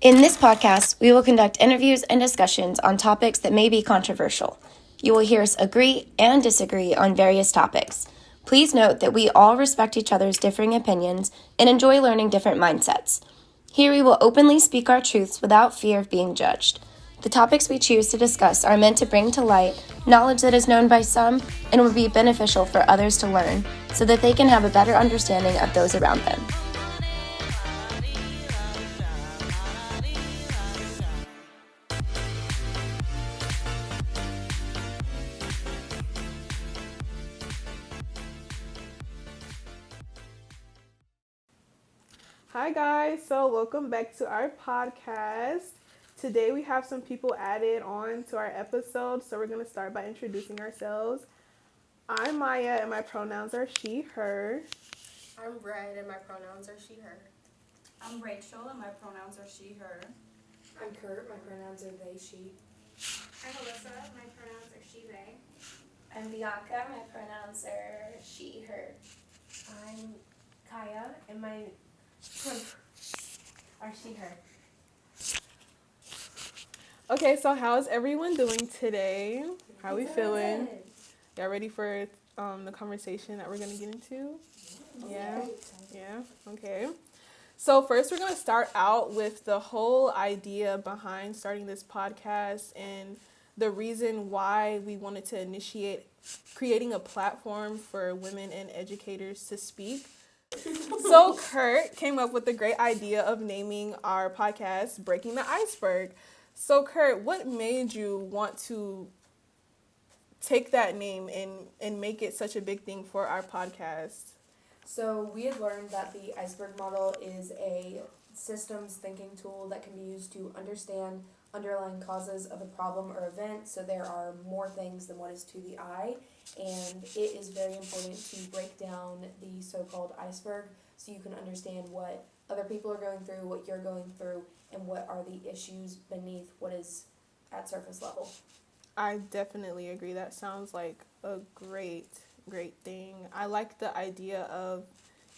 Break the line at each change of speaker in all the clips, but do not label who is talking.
In this podcast, we will conduct interviews and discussions on topics that may be controversial. You will hear us agree and disagree on various topics. Please note that we all respect each other's differing opinions and enjoy learning different mindsets. Here we will openly speak our truths without fear of being judged. The topics we choose to discuss are meant to bring to light knowledge that is known by some and will be beneficial for others to learn so that they can have a better understanding of those around them.
Hi guys, so welcome back to our podcast. Today we have some people added on to our episode, so we're going to start by introducing ourselves. I'm Maya and my pronouns are she, her.
I'm Red and my pronouns are she, her.
I'm Rachel and my pronouns are she, her.
I'm Kurt, my pronouns are they, she.
I'm Alyssa, my pronouns are she, they.
I'm Bianca, my pronouns are she, her.
I'm Kaya and my are she, her.
Okay, so how's everyone doing today? How are we feeling? Y'all ready for the conversation that we're going to get into? Yeah? Okay. So first we're going to start out with the whole idea behind starting this podcast and the reason why we wanted to initiate creating a platform for women and educators to speak. So Kurt came up with the great idea of naming our podcast Breaking the Iceberg. So Kurt, what made you want to take that name and make it such a big thing for our podcast?
So we had learned that the iceberg model is a systems thinking tool that can be used to understand underlying causes of a problem or event. So there are more things than what is to the eye, and it is very important to break down the so-called iceberg so you can understand what other people are going through, what you're going through, and what are the issues beneath what is at surface level.
I definitely agree. That sounds like a great thing. I like the idea of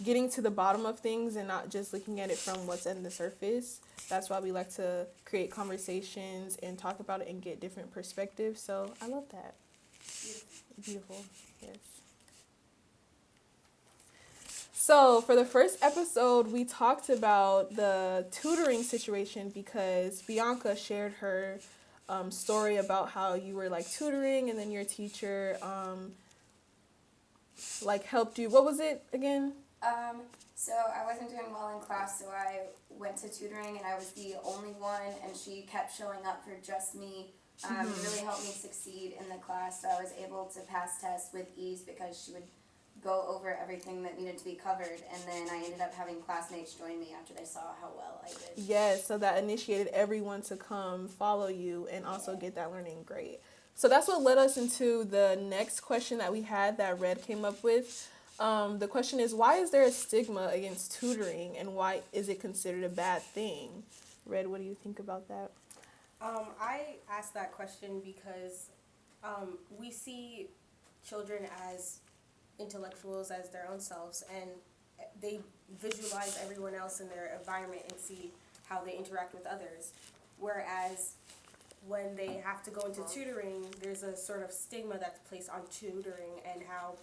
getting to the bottom of things and not just looking at it from what's in the surface. That's why we like to create conversations and talk about it and get different perspectives. So I love that. Beautiful. Yes. So for the first episode, we talked about the tutoring situation because Bianca shared her story about how you were like tutoring and then your teacher like helped you. What was it again?
So I wasn't doing well in class, so I went to tutoring and I was the only one, and she kept showing up for just me. Really helped me succeed in the class, so I was able to pass tests with ease because she would go over everything that needed to be covered, and then I ended up having classmates join me after they saw how well I did.
Yes, so that initiated everyone to come follow you and also get that learning grade. So that's what led us into the next question that we had that Red came up with. The question is, why is there a stigma against tutoring and why is it considered a bad thing? Red, what do you think about that?
I asked that question because we see children as intellectuals, as their own selves, and they visualize everyone else in their environment and see how they interact with others. Whereas when they have to go into tutoring, there's a sort of stigma that's placed on tutoring and how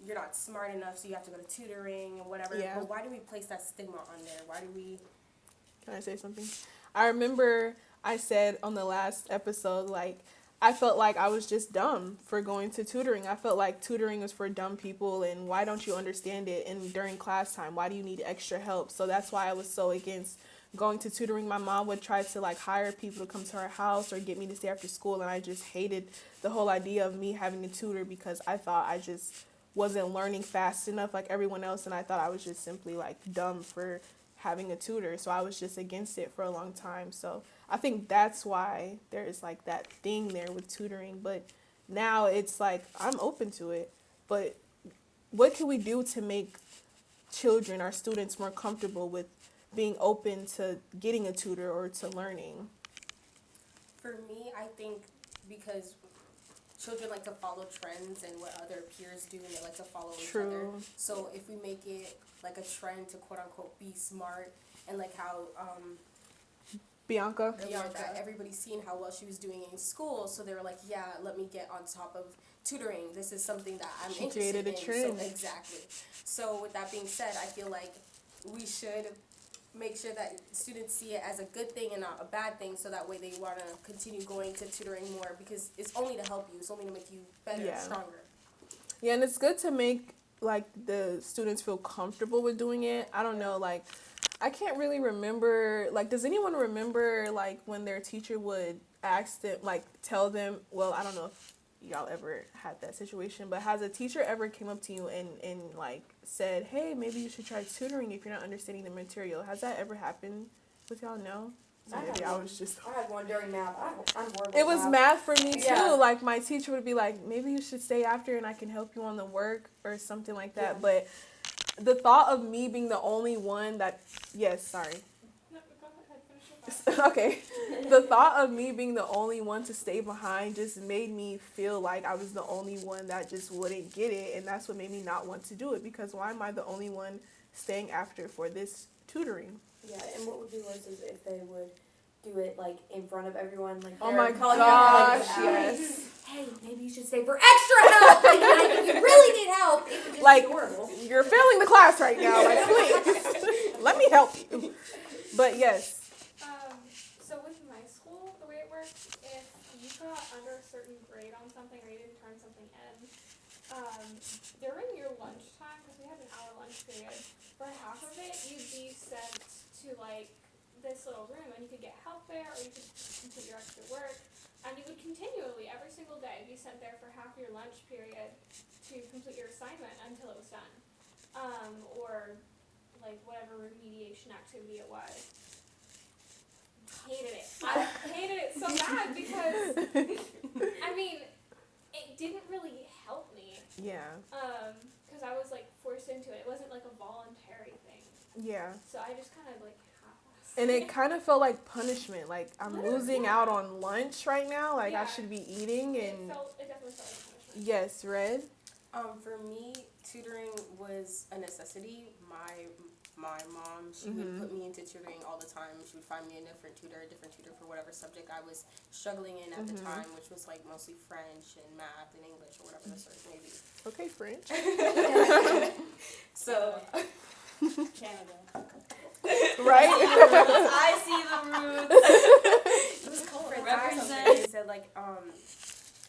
you're not smart enough, so you have to go to tutoring and whatever.
Yeah.
But why do we place that stigma on there? Why do we...
Can I say something? I remember I said on the last episode, like, I felt like I was just dumb for going to tutoring. I felt like tutoring is for dumb people, and why don't you understand it? And during class time, why do you need extra help? So that's why I was so against going to tutoring. My mom would try to like hire people to come to her house or get me to stay after school, and I just hated the whole idea of me having a tutor because I thought I just wasn't learning fast enough like everyone else, and I thought I was just simply like dumb for having a tutor. So I was just against it for a long time. So I think that's why there is like that thing there with tutoring. But now it's like I'm open to it. But what can we do to make children, our students, more comfortable with being open to getting a tutor or to learning?
For me, I think because children like to follow trends and what other peers do, and they like to follow each other. So if we make it like a trend to quote unquote be smart, and like how
Bianca.
Everybody's seen how well she was doing in school, so they were like, yeah, let me get on top of tutoring. This is something that I'm interested
created a
in.
trend.
So, exactly. So with that being said, I feel like we should make sure that students see it as a good thing and not a bad thing, so that way they want to continue going to tutoring more, because it's only to help you. It's only to make you better and stronger.
Yeah, and it's good to make, like, the students feel comfortable with doing it. I don't know, like, I can't really remember, like, does anyone remember, like, when their teacher would ask them, like, tell them, well, I don't know if y'all ever had that situation, but has a teacher ever came up to you and like, said, hey, maybe you should try tutoring if you're not understanding the material? Has that ever happened with y'all? No? So maybe I
had one during math. I'm horrible.
It was math for me too.
Yeah.
Like, my teacher would be like, maybe you should stay after and I can help you on the work or something like that.
Yeah.
But the thought of me being the only one that, sorry.
No, go ahead, finish your thought.
Okay. The thought of me being the only one to stay behind just made me feel like I was the only one that just wouldn't get it. And that's what made me not want to do it, because why am I the only one staying after for this tutoring?
Yeah, and what would be worse is if they would do it, like, in front of everyone. Like,
Oh my
calling you out,
gosh,
like,
yes.
hey, maybe you should stay for extra help. Like, you really need help. It would just
Like,
be horrible.
you're failing the class right now. Like, please, let me help you. But yes.
So with my school, the way it works, if you got under a certain grade on something or you didn't turn something in, during your lunchtime, because we had an hour lunch period, for half of it, you'd be sent to, like, this little room, and you could get help there, or you could complete your extra work, and you would continually, every single day, be sent there for half your lunch period to complete your assignment until it was done, or, like, whatever remediation activity it was. Hated it. I hated it so bad because, I mean, it didn't really help me,
Yeah.
because I was, like, forced into it. It wasn't, like, a voluntary thing,
Yeah.
so I just kind of, like,
And it kind of felt like punishment. Like, I'm
Literally,
losing
yeah.
out on lunch right now. Like, I
Yeah.
should be eating.
It
And
definitely felt like punishment.
yes, Red.
For me, tutoring was a necessity. My mom, she would put me into tutoring all the time. She would find me a different tutor for whatever subject I was struggling in at the time, which was, like, mostly French and math and English or whatever the sort may be.
Okay, French.
So,
Canada.
Right?
I see the roots.
it was cold.
Represent.
They said, like,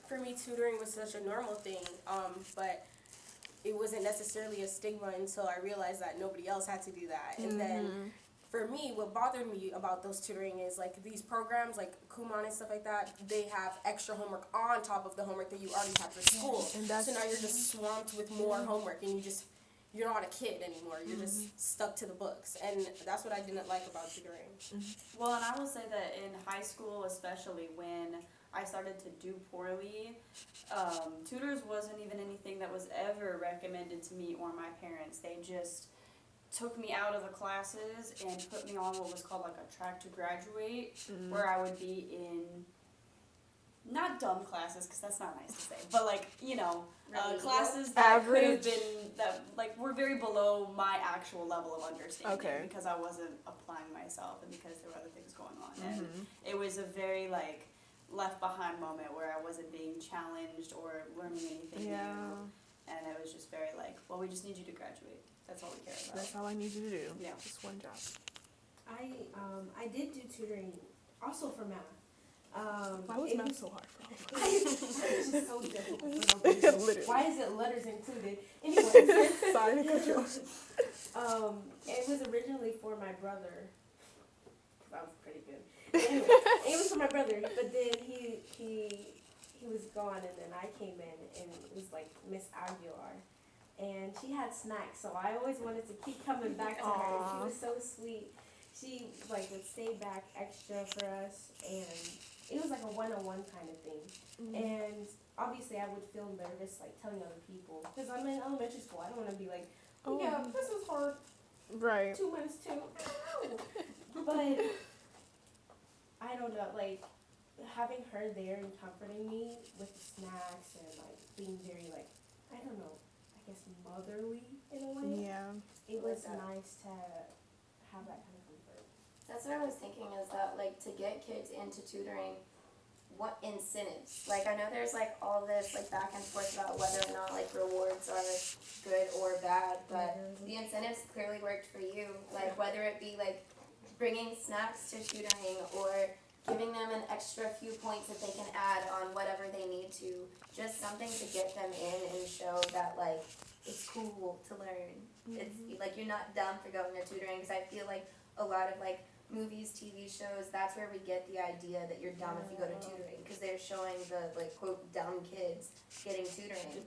for me, tutoring was such a normal thing, but it wasn't necessarily a stigma until I realized that nobody else had to do that. And then, for me, what bothered me about those tutoring is, like, these programs, like Kumon and stuff like that, they have extra homework on top of the homework that you already have for school.
And that's
so now you're just swamped with more homework, and you're not a kid anymore. You're just stuck to the books. And that's what I didn't like about tutoring.
Well, and I will say that in high school, especially when I started to do poorly, tutors wasn't even anything that was ever recommended to me or my parents. They just took me out of the classes and put me on what was called, like, a track to graduate, where I would be in, not dumb classes, because that's not nice to say, but, like, you know, classes that could have been, that, like, were very below my actual level of understanding, because I wasn't applying myself and because there were other things going on. And it was a very, like, left behind moment where I wasn't being challenged or learning anything new. And it was just very, like, well, we just need you to graduate. That's all we care about.
That's all I need you to do.
Yeah.
Just one job.
I did do tutoring also for math.
Why was math so hard for all of us?
It's just so difficult for no reason.
Literally.
Why is it letters included? Anyway,
Sorry to cut you off.
it was originally for my brother. That was pretty good. Anyway, it was for my brother, but then he was gone, and then I came in, and it was like Miss Aguilar. And she had snacks, so I always wanted to keep coming back to her. She was so sweet. She, like, would stay back extra for us, and it was like a one-on-one kind of thing. And obviously I would feel nervous, like, telling other people, because I'm in elementary school. I don't want to be like, oh yeah, this is hard.
Right.
2 minutes too. But I don't know, like, having her there and comforting me with the snacks and, like, being very, like, I don't know, I guess motherly in a way.
Yeah.
It was nice to have that kind of comfort.
That's what I was thinking, is that, like, to get kids into tutoring, what incentives? Like, I know there's, like, all this, like, back and forth about whether or not, like, rewards are good or bad, but the incentives clearly worked for you. Like, whether it be, like, bringing snacks to tutoring or giving them an extra few points that they can add on whatever they need to. Just something to get them in and show that, like, it's cool to learn. It's, like, you're not dumb for going to tutoring, because I feel like a lot of, like, movies, TV shows, that's where we get the idea that you're dumb if you go to tutoring, because they're showing the, like, quote, dumb kids getting tutoring.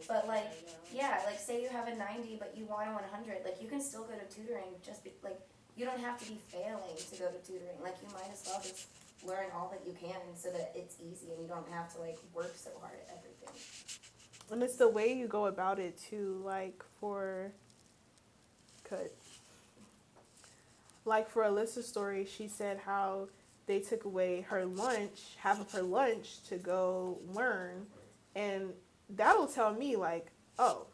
But, like, yeah, like, say you have a 90 but you want a 100, like, you can still go to tutoring, like, you don't have to be failing to go to tutoring. Like, you might as well just learn all that you can so that it's easy and you don't have to, like, work so hard at everything.
And it's the way you go about it too, like for Alyssa's story, she said how they took away her lunch, half of her lunch, to go learn, and that'll tell me, like, oh,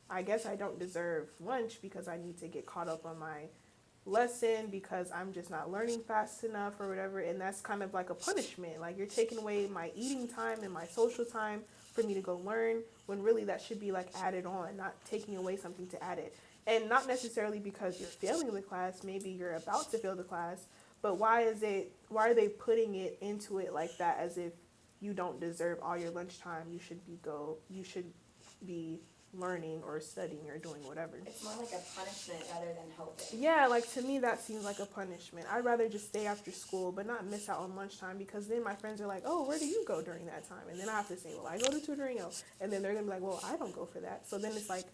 I guess I don't deserve lunch because I need to get caught up on my lesson because I'm just not learning fast enough or whatever. And that's kind of like a punishment. Like, you're taking away my eating time and my social time for me to go learn, when really that should be, like, added on, not taking away something to add it. And not necessarily because you're failing the class, maybe you're about to fail the class, but why are they putting it into it like that, as if you don't deserve all your lunchtime? You should be learning or studying or doing whatever.
It's more like a punishment rather than helping.
Yeah, like, to me that seems like a punishment. I'd rather just stay after school but not miss out on lunchtime, because then my friends are like, oh, where do you go during that time? And then I have to say, well, I go to tutoring. And then they're gonna be like, well, I don't go for that. So then it's like,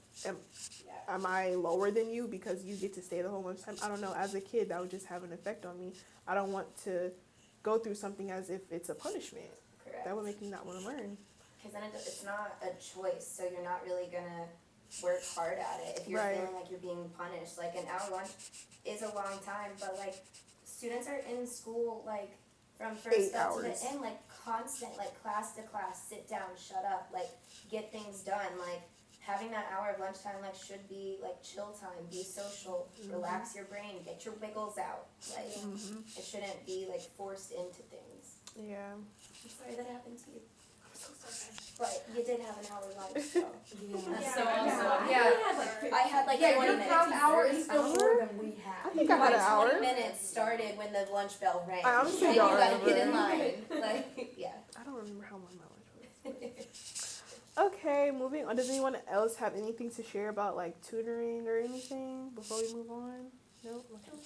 am I lower than you because you get to stay the whole lunchtime? I don't know. As a kid, that would just have an effect on me. I don't want to go through something as if it's a punishment.
Correct.
That would make me not want to learn.
Because then it's not a choice, so you're not really gonna work hard at it if you're feeling like you're being punished. Like, an hour lunch is a long time, but, like, students are in school, like, from first up to the end, like, constant, like, class to class, sit down, shut up, like, get things done. Like, having that hour of lunchtime, like, should be, like, chill time, be social, relax your brain, get your wiggles out. Like, it shouldn't be, like, forced into things.
Yeah.
I'm sorry that happened to you. But you did have an hour lunch, so.
That's so awesome.
Yeah, I had like 20 minutes.
Your hour is still more than we
I
have.
think I had an hour.
20 minutes started when the lunch bell rang.
I honestly
and
don't
you gotta
remember.
get in line. Like, yeah.
I don't remember how long my lunch was. Okay, moving on. Does anyone else have anything to share about, like, tutoring or anything before we move on? No? Okay.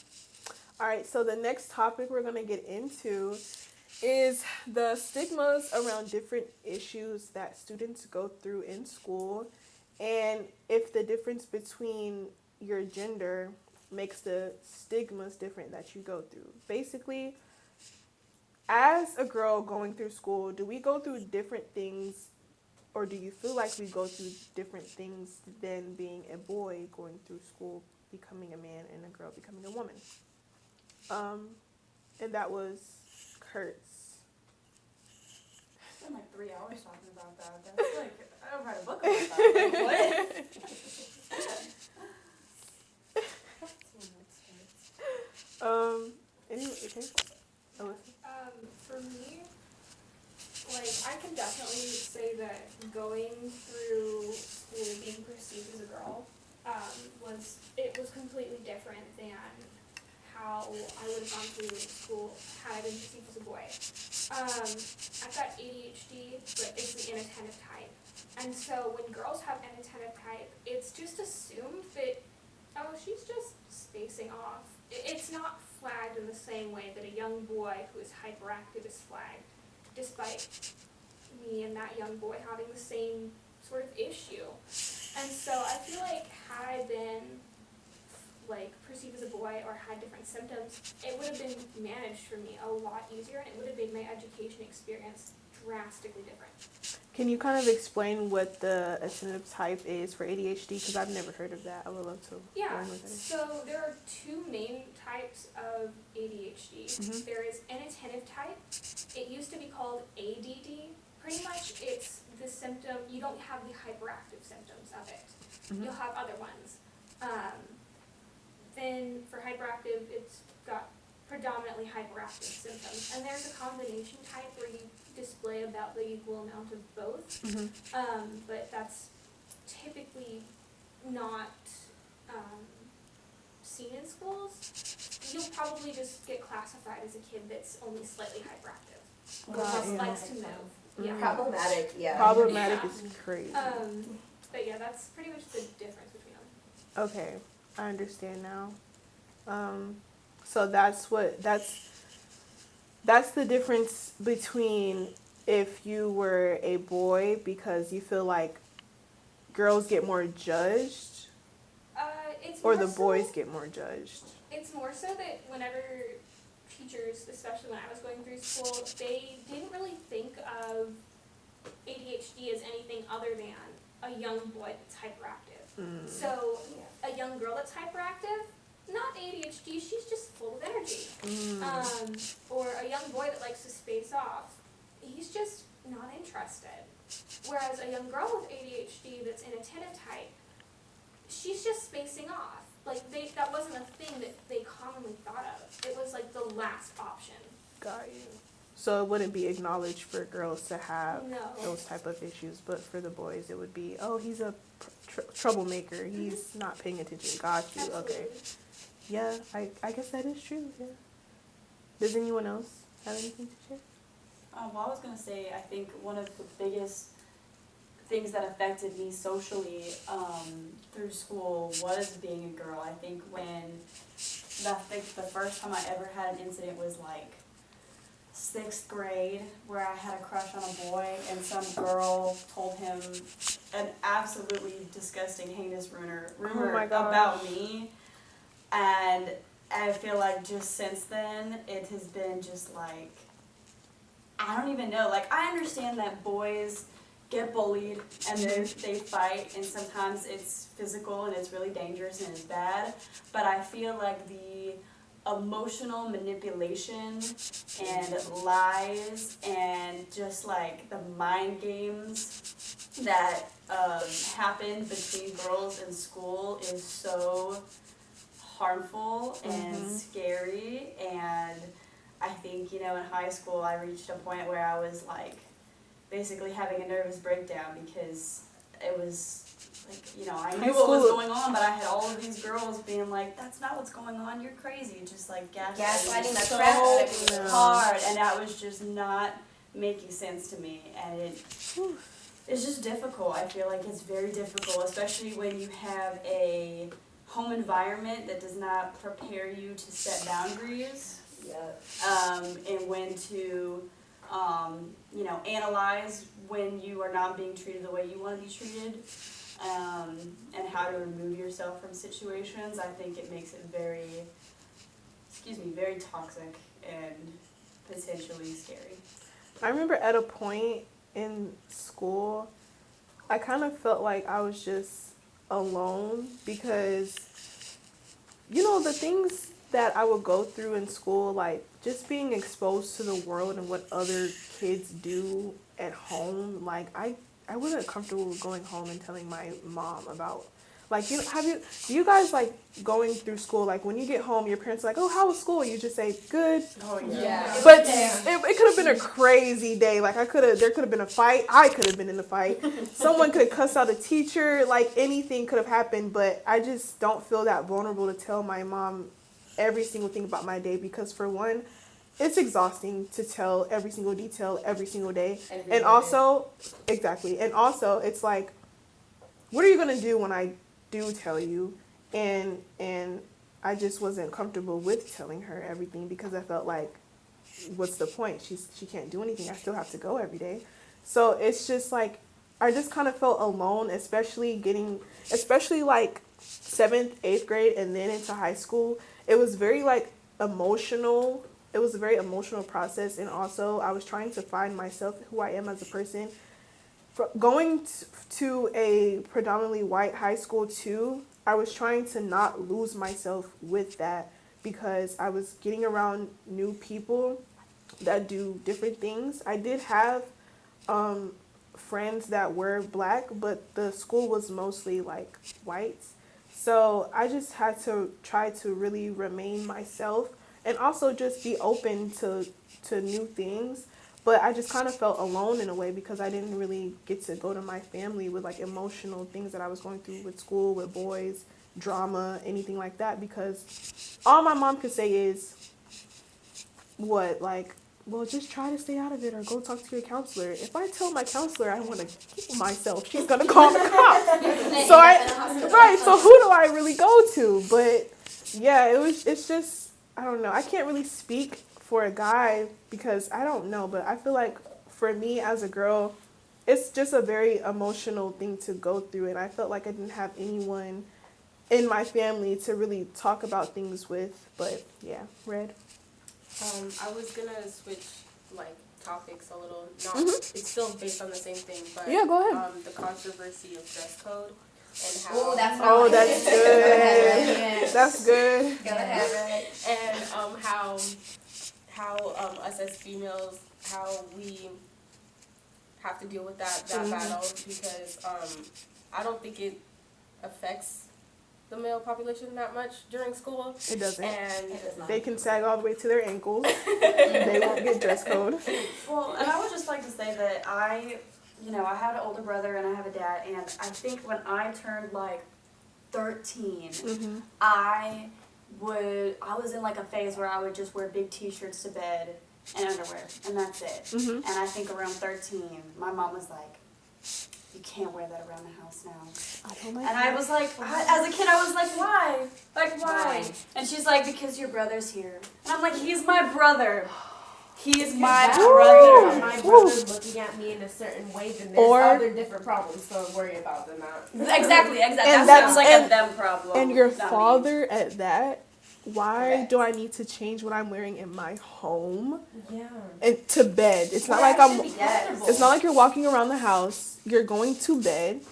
All right, so the next topic we're going to get into is the stigmas around different issues that students go through in school, and if the difference between your gender makes the stigmas different that you go through. Basically, as a girl going through school, do we go through different things, or do you feel like we go through different things than being a boy going through school, becoming a man, and a girl becoming a woman? And that was Kurt's.
I spent like 3 hours talking about that. That's like, I don't write a book about that. Like, what?
Anyway, okay. Alyssa?
For me, like, I can definitely say that going through school being perceived as a girl was completely different than how I would have gone through school had I been perceived as a boy. I've got ADHD, but it's the inattentive type. And so when girls have inattentive type, it's just assumed that, oh, she's just spacing off. It's not flagged in the same way that a young boy who is hyperactive is flagged, despite me and that young boy having the same sort of issue. And so I feel like had I been like perceived as a boy or had different symptoms, it would have been managed for me a lot easier, and it would have made my education experience drastically different.
Can you kind of explain what the attentive type is for ADHD? Because I've never heard of that. I would love to learn what that is.
So there are two main types of ADHD.
Mhm.
There is inattentive type. It used to be called ADD. Pretty much it's the symptom, you don't have the hyperactive symptoms of it.
Mhm.
You'll have other ones. Then for hyperactive, it's got predominantly hyperactive symptoms. And there's a combination type where you display about the equal amount of both. But that's typically not seen in schools. You'll probably just get classified as a kid that's only slightly hyperactive. Or likes to move. Yeah.
Problematic, yeah.
Problematic is crazy.
But yeah, that's pretty much the difference between them.
Okay, I understand now. So that's the difference between if you were a boy because you feel like girls get more judged, or the boys get more judged.
It's more so that whenever teachers, especially when I was going through school, they didn't really think of ADHD as anything other than a young boy that's hyperactive. So a young girl that's hyperactive, not ADHD, she's just full of energy. Or a young boy that likes to space off, he's just not interested. Whereas a young girl with ADHD that's inattentive type, she's just spacing off. Like, that wasn't a thing that they commonly thought of. It was like the last option.
Got you. So it wouldn't be acknowledged for girls to have
No.
those type of issues, but for the boys it would be, oh, he's a troublemaker. He's not paying attention. Got you.
Absolutely.
Okay. Yeah, I guess that is true. Yeah. Does anyone else have anything to share?
Well, I was going to say, I think one of the biggest things that affected me socially through school was being a girl. I think the first time I ever had an incident was like 6th grade, where I had a crush on a boy and some girl told him an absolutely disgusting, heinous rumor about me. And I feel like just since then, it has been just like, I don't even know. Like, I understand that boys get bullied and they fight, and sometimes it's physical and it's really dangerous and it's bad. But I feel like the emotional manipulation and lies and just like the mind games that happen between girls in school is so harmful and scary. And I think, in high school I reached a point where I was like basically having a nervous breakdown because it was like, I knew what was going on, but I had all of these girls being like, that's not what's going on, you're crazy, just like gaslighting
the crap out of
so hard, and that was just not making sense to me, and it's just difficult. I feel like it's very difficult, especially when you have a home environment that does not prepare you to set boundaries, and when to analyze when you are not being treated the way you want to be treated, and how to remove yourself from situations. I think it makes it very toxic and potentially scary.
I remember at a point in school, I kind of felt like I was just alone because, the things that I would go through in school, like just being exposed to the world and what other kids do at home, like I wasn't comfortable with going home and telling my mom about, like, do you guys like going through school, like when you get home, your parents are like, oh, how was school? You just say, good.
Oh, yeah.
But it could have been a crazy day. Like there could have been a fight. I could have been in the fight. Someone could have cussed out a teacher. Like anything could have happened. But I just don't feel that vulnerable to tell my mom every single thing about my day because, for one, it's exhausting to tell every single detail every single day. And also, it's like, what are you going to do when I do tell you? And I just wasn't comfortable with telling her everything because I felt like, what's the point? She can't do anything. I still have to go every day. So it's just like, I just kind of felt alone, especially like 7th, 8th grade and then into high school. It was very like emotional. It was a very emotional process. And also I was trying to find myself, who I am as a person. Going to a predominantly white high school too, I was trying to not lose myself with that because I was getting around new people that do different things. I did have friends that were black, but the school was mostly like whites. So I just had to try to really remain myself and also just be open to new things. But I just kind of felt alone in a way because I didn't really get to go to my family with like emotional things that I was going through with school, with boys, drama, anything like that. Because all my mom could say is, what, like, well, just try to stay out of it or go talk to your counselor. If I tell my counselor I want to kill myself, she's going to call the cops. So who do I really go to? But yeah, it's just, I don't know. I can't really speak for a guy because I don't know, but I feel like for me as a girl, it's just a very emotional thing to go through, and I felt like I didn't have anyone in my family to really talk about things with. But yeah, Red.
I was gonna switch like topics a little. Not it's still based on the same thing, but
Yeah, go ahead.
The controversy of dress code and how
Oh, that's
that's good.
Yes.
That's good.
Go ahead, Red.
and how us as females, how we have to deal with that battle, because I don't think it affects the male population that much during school.
It doesn't.
And
They can sag all the way to their ankles. They won't get dress code.
Well, and I would just like to say that I had an older brother and I have a dad, and I think when I turned like 13, I was in like a phase where I would just wear big t-shirts to bed and underwear, and that's it. And I think around 13, my mom was like, you can't wear that around the house now.
I don't like
And I was like, as a kid, I was like, why? Like, why? And she's like, because your brother's here. And I'm like, he's my brother. He is my brother.
If my brother's looking at me in a certain way, then there's other different problems to worry about than that.
Exactly.
And
That
that's
sounds like a them problem.
And your
not
father
me.
at that. Why do I need to change what I'm wearing in my home?
Yeah.
And to bed. It's not like it's not like you're walking around the house. You're going to bed.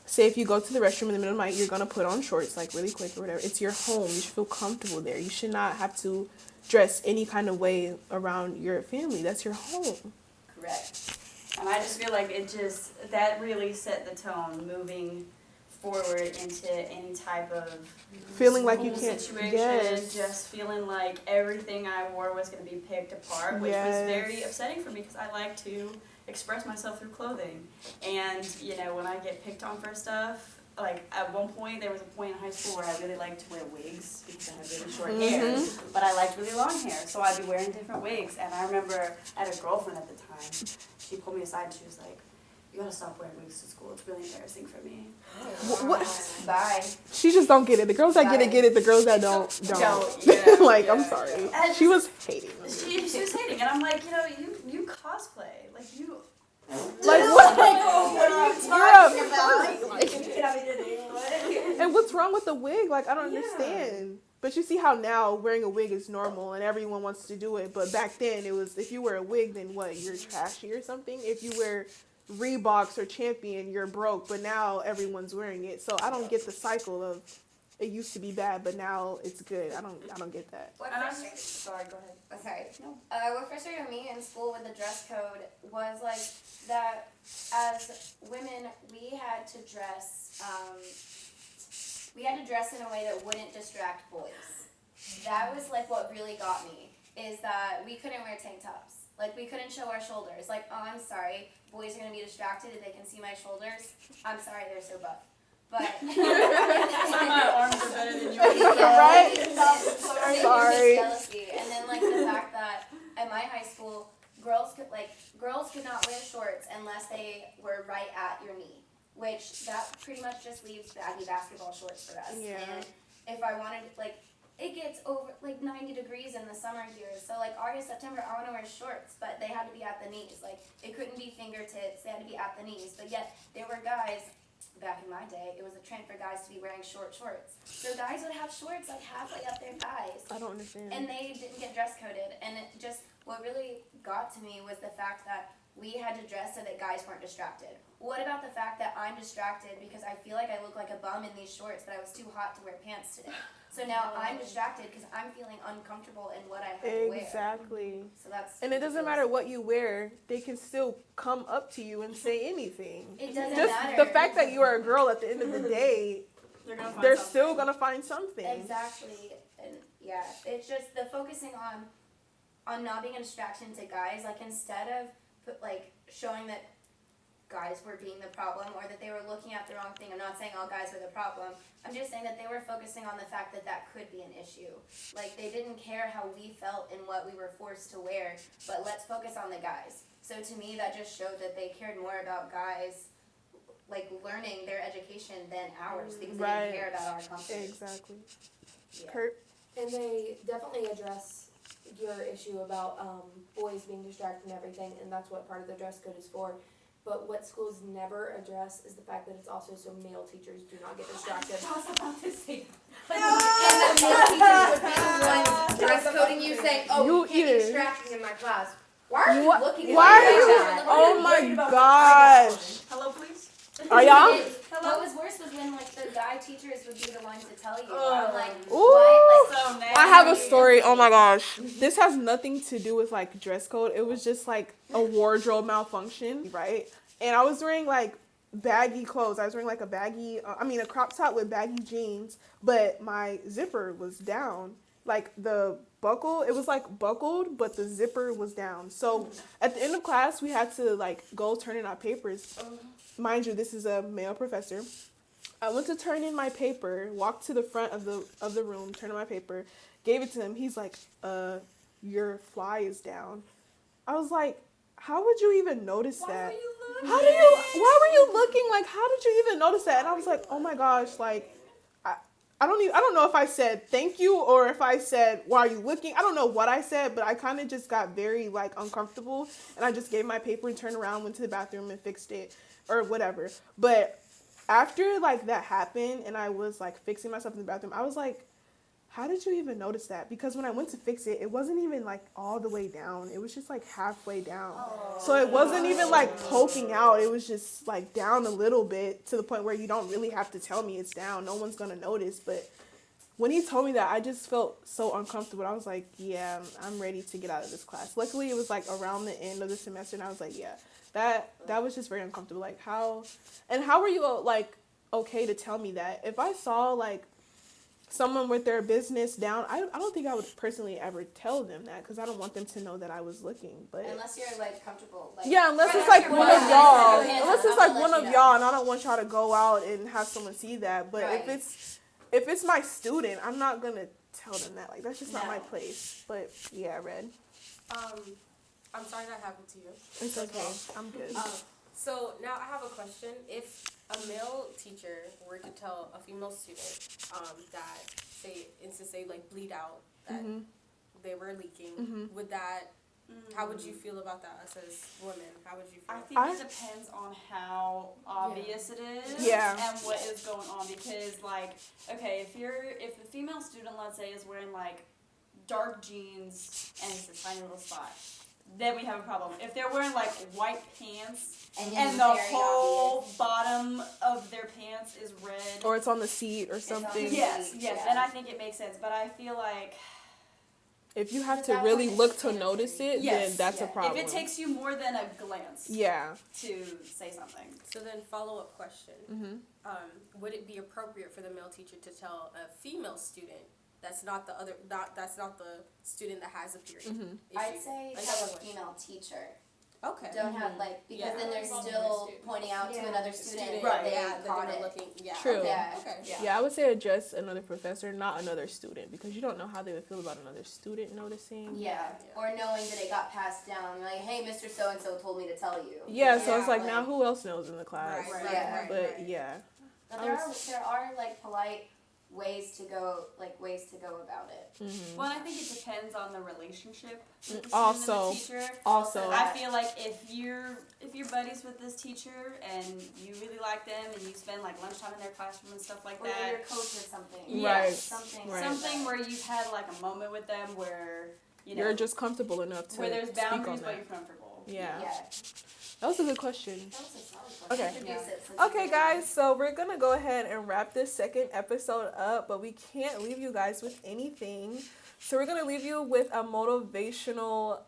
Say if you go to the restroom in the middle of the night, you're gonna put on shorts like really quick or whatever. It's your home. You should feel comfortable there. You should not have to dress any kind of way around your family. That's your home.
Correct. And I just feel like that really set the tone moving forward into any type of
Feeling like you can't.
situation,
Yes.
just feeling like everything I wore was going to be picked apart, which was very upsetting for me because I like to express myself through clothing. And, when I get picked on for stuff, like at one point, there was a point in high school where I really liked to wear wigs because I had really short hair, but I liked really long hair, so I'd be wearing different wigs. And I remember I had a girlfriend at the time. She pulled me aside and she was like, you gotta stop wearing wigs to school. It's really embarrassing for me.
What?
Bye.
She just don't get it. The girls that get it. The girls that don't.
Yeah,
I'm sorry. She was hating.
She was hating, and I'm like, you cosplay. Like, you...
Like, what?
What are you talking about?
And what's wrong with the wig? Like, I don't understand. But you see how now wearing a wig is normal and everyone wants to do it. But back then, it was, if you wear a wig, then what? You're trashy or something? If you wear Reeboks or Champion, you're broke. But now everyone's wearing it. So I don't get the cycle of it used to be bad, but now it's good. I don't get that.
Sorry, go ahead.
Okay. No. What frustrated me in school with the dress code was like that as women we had to dress in a way that wouldn't distract boys. That was like what really got me, is that we couldn't wear tank tops. Like we couldn't show our shoulders. Like, oh, I'm sorry, boys are gonna be distracted if they can see my shoulders. I'm sorry, they're so buff. But
my arms are better than yours.
Right?
Sorry. Jealousy. And then like the fact that at my high school, girls could not wear shorts unless they were right at your knee, which that pretty much just leaves baggy basketball shorts for us.
Yeah.
And if I wanted, like, it gets over like 90 degrees in the summer here, so like August, September, I want to wear shorts, but they had to be at the knees. Like it couldn't be fingertips; they had to be at the knees. But yet there were guys. Back in my day, it was a trend for guys to be wearing short shorts. So guys would have shorts like halfway up their thighs.
I don't understand.
And they didn't get dress coded. And it just, what really got to me was the fact that we had to dress so that guys weren't distracted. What about the fact that I'm distracted because I feel like I look like a bum in these shorts, but I was too hot to wear pants today. So now I'm distracted because I'm feeling uncomfortable in what I have to wear.
Exactly.
So that's.
And it doesn't matter what you wear; they can still come up to you and say anything.
It doesn't
Just
matter.
the fact that you are a girl at the end of the day, they're still gonna find something.
Exactly. And Yeah, it's just the focusing on not being a distraction to guys. Like, instead of showing that guys were being the problem or that they were looking at the wrong thing. I'm not saying all guys were the problem. I'm just saying that they were focusing on the fact that that could be an issue. Like, they didn't care how we felt and what we were forced to wear, but let's focus on the guys. So to me, that just showed that they cared more about guys, like, learning their education than ours, because they didn't care about our comfort.
Exactly.
Yeah.
Kurt?
And they definitely address your issue about boys being distracted and everything, and that's what part of the dress code is for. But what schools never address is the fact that it's also so male teachers do not get distracted.
I was about to say that. And the male teachers would be the ones dress coding you, saying, "Oh, you can't be distracting in my class." Why are you looking
Why
at
are you?
that?
Oh my gosh.
Hello, please.
Are y'all?
What was worse was when the guy teachers would be the ones to tell you.
Oh.
I'm like,
Ooh.
what?
So nasty.
I have a story. Oh my gosh. This has nothing to do with dress code. It was just a wardrobe malfunction, right? And I was wearing baggy clothes. I was wearing a crop top with baggy jeans, but my zipper was down. The buckle, it was buckled, but the zipper was down. So at the end of class, we had to go turn in our papers. Mind you, this is a male professor. I went to turn in my paper, walked to the front of the room, turned in my paper, gave it to him. He's like, your fly is down. I was like, how would you even notice that? Why were you looking? How did you even notice that? And I was like, oh my gosh, I don't know if I said thank you or if I said, why are you looking? I don't know what I said, but I kind of just got very uncomfortable, and I just gave my paper and turned around, went to the bathroom and fixed it or whatever. But after that happened and I was fixing myself in the bathroom, I was like, how did you even notice that? Because when I went to fix it, it wasn't even all the way down. It was just halfway down. So it wasn't even poking out. It was just down a little bit, to the point where you don't really have to tell me it's down. No one's going to notice. But when he told me that, I just felt so uncomfortable. I was like, yeah, I'm ready to get out of this class. Luckily, it was around the end of the semester, and I was like, yeah, that was just very uncomfortable. How were you okay to tell me that? If I saw someone with their business down, I don't think I would personally ever tell them that, because I don't want them to know that I was looking. But
unless you're comfortable.
Unless it's one of y'all. Unless it's one of y'all, and I don't want y'all to go out and have someone see that. But if it's my student, I'm not gonna tell them that. That's just not my place. But yeah, Red.
I'm sorry that happened to you.
It's okay. I'm good.
So now I have a question. If a male teacher were to tell a female student that say bleed out, that they were leaking, would that? How would you feel about that? Us as women, how would you feel?
I think it depends on how obvious it is and what is going on, because okay, if the female student, let's say, is wearing dark jeans and it's a tiny little spot, then we have a problem. If they're wearing white pants and the whole bottom of their pants is red,
or it's on the seat or something.
Yes, then I think it makes sense. But I feel
if you have to really look to notice it, then that's a problem.
If it takes you more than a glance, to say something.
So then, follow-up question: would it be appropriate for the male teacher to tell a female student that's not the student that has a period issue?
I'd say tell a female teacher.
Okay.
Don't have because then they're still pointing out to another student
Right.
that
Yeah.
they caught it.
Looking. Yeah.
True.
Okay.
Yeah.
Okay.
Yeah, I would say address another professor, not another student, because you don't know how they would feel about another student noticing.
Yeah. Or knowing that it got passed down, hey, Mr. So-and-so told me to tell you.
Yeah, so it's now who else knows in the class?
Yeah.
But yeah.
But there are polite ways to go about it.
Mm-hmm.
Well, I think it depends on the relationship with the
Also,
student and the teacher.
also,
I feel if you're buddies with this teacher and you really like them and you spend lunchtime in their classroom and stuff like
or
that,
they're your coach or something.
Right.
Something
where you've had a moment with them where
you're just comfortable enough to
where there's
speak on
boundaries, but
that.
you're comfortable.
Yeah. That was a good question.
That was a solid question.
Okay. Okay, guys, so we're going to go ahead and wrap this second episode up, but we can't leave you guys with anything. So we're going to leave you with a motivational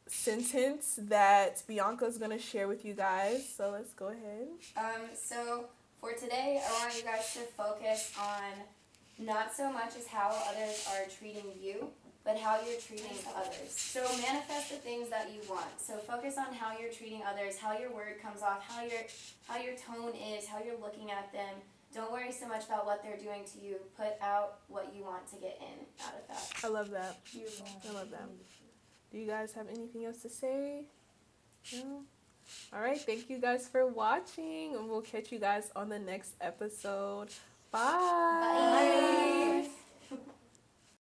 sentence that Bianca's going to share with you guys. So let's go ahead.
So for today, I want you guys to focus on Not so much as how others are treating you, but how you're treating others. So manifest the things that you want. So focus on how you're treating others, how your word comes off, how your tone is, how you're looking at them. Don't worry so much about what they're doing to you. Put out what you want to get in out of that.
I love that. I love that. Do you guys have anything else to say? No? All right. Thank you guys for watching, and we'll catch you guys on the next episode. Bye.
Bye.